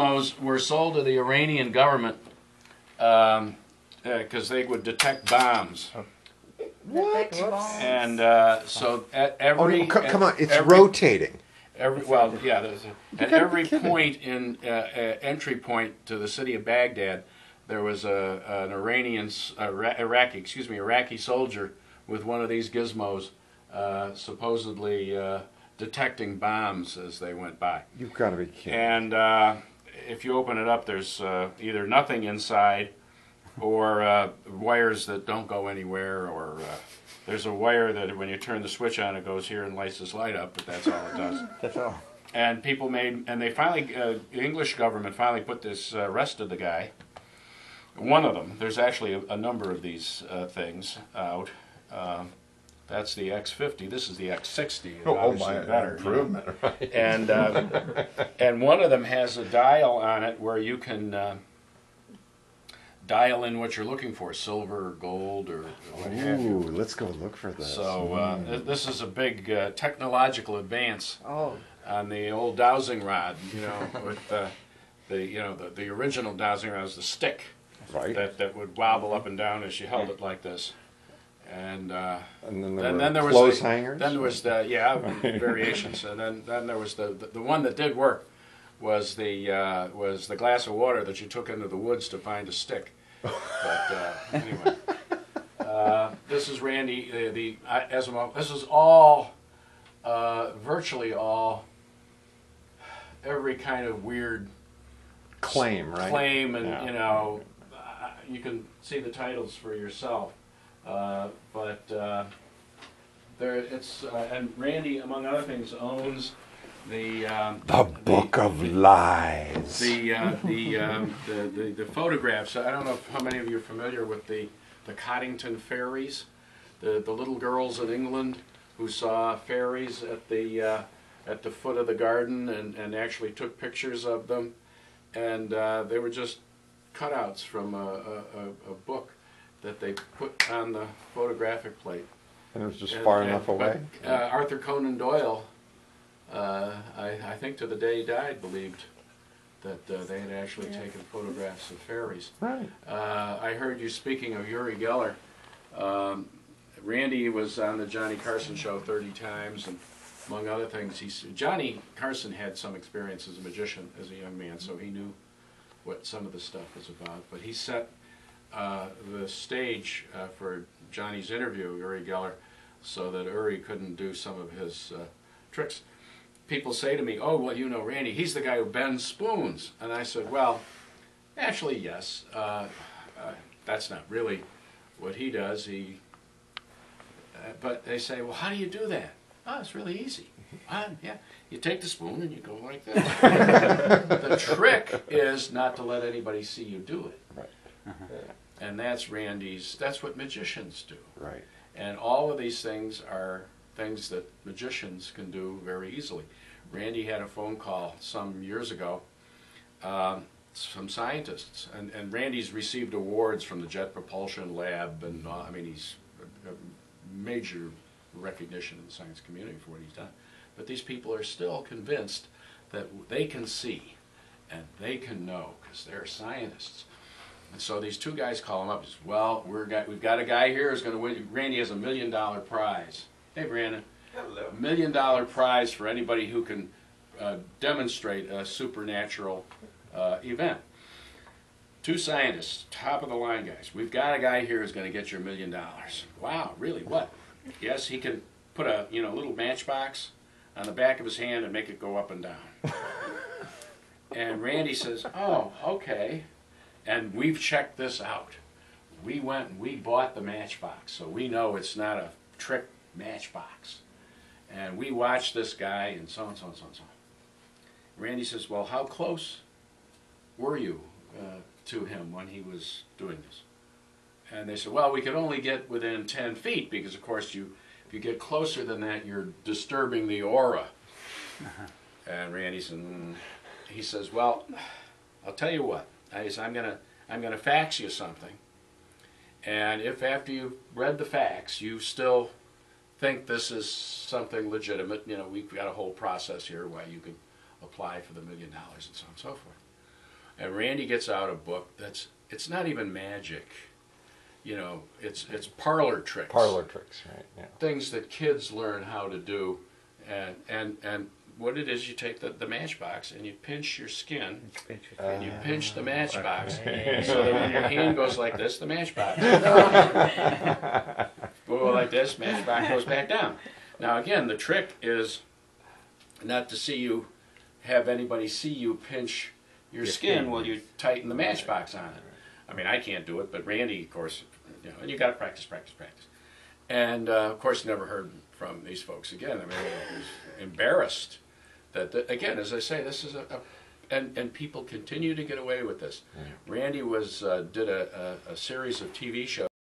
Those were sold to the Iranian government because they would detect bombs. What? And so at every... Come on, it's rotating. At every point in entry point to the city of Baghdad, there was an Iraqi soldier with one of these gizmos, supposedly detecting bombs as they went by. You've got to be kidding. And if you open it up, there's either nothing inside, or wires that don't go anywhere, or there's a wire that when you turn the switch on, it goes here and lights this light up, but that's all it does. That's all. And people they finally, the English government finally arrested the guy. One of them, there's actually a number of these things out. That's the X50. This is the X60. Oh my, better improvement, right? And one of them has a dial on it where you can dial in what you're looking for, silver or gold or what have you. Ooh, let's go look for this. So this is a big technological advance on the old dowsing rod. With the original dowsing rod was the stick, right? That would wobble up and down as you held it like this. And then there was clothes hangers. Then there was the variations, and then there was the one that did work was the glass of water that you took into the woods to find a stick. But anyway, this is Randy the Asimov. This is all virtually all every kind of weird claim, right? Claim, and you can see the titles for yourself. But and Randy, among other things, owns the Book of Lies. The photographs. I don't know how many of you are familiar with the Coddington fairies, the little girls in England who saw fairies at the foot of the garden and actually took pictures of them, and they were just cutouts from a book that they put on the photographic plate. And it was just far enough away? Arthur Conan Doyle, I think to the day he died, believed that they had actually taken photographs of fairies. Right. I heard you speaking of Uri Geller. Randy was on the Johnny Carson show 30 times, and among other things, Johnny Carson had some experience as a magician as a young man, so he knew what some of the stuff was about. But he set the stage for Johnny's interview, Uri Geller, so that Uri couldn't do some of his tricks. People say to me, "Oh, well, you know Randy, he's the guy who bends spoons." And I said, well, actually, yes. That's not really what he does. But they say, well, how do you do that? Oh, it's really easy. Yeah, you take the spoon and you go like this. The trick is not to let anybody see you do it. Right. And that's that's what magicians do. Right. And all of these things are things that magicians can do very easily. Randy had a phone call some years ago, some scientists, and Randy's received awards from the Jet Propulsion Lab, and I mean, he's a major recognition in the science community for what he's done. But these people are still convinced that they can see and they can know because they're scientists. And so these two guys call him up and say, well, we've got a guy here who's going to win. Randy has $1 million prize. Hey, Brandon. Hello. $1 million prize for anybody who can demonstrate a supernatural event. Two scientists, top of the line guys. We've got a guy here who's going to get you $1 million. Wow, really? What? Yes, he can put a little matchbox on the back of his hand and make it go up and down. And Randy says, oh, okay. And we've checked this out. We went and we bought the matchbox, so we know it's not a trick matchbox. And we watched this guy and so on, so on, so on, so on. Randy says, well, how close were you to him when he was doing this? And they said, well, we could only get within 10 feet because, of course, if you get closer than that, you're disturbing the aura. And Randy said, he says, well, I'll tell you what. I'm gonna fax you something, and if after you've read the fax you still think this is something legitimate, we've got a whole process here why you can apply for the $1 million and so on and so forth. And Randy gets out a book it's not even magic. You know, it's parlor tricks. Parlor tricks, right? Yeah. Things that kids learn how to do, and what it is, you take the matchbox and you pinch your skin, and you pinch the matchbox, so that when your hand goes like this, the matchbox go like this, matchbox goes back down. Now again, the trick is not to have anybody see you pinch your skin while you tighten the matchbox on it. I mean, I can't do it, but Randy, of course, you know, and you got to practice. And of course, never heard from these folks again. I mean, I was embarrassed that, again, as I say, this is and people continue to get away with this. Randy did a series of TV shows.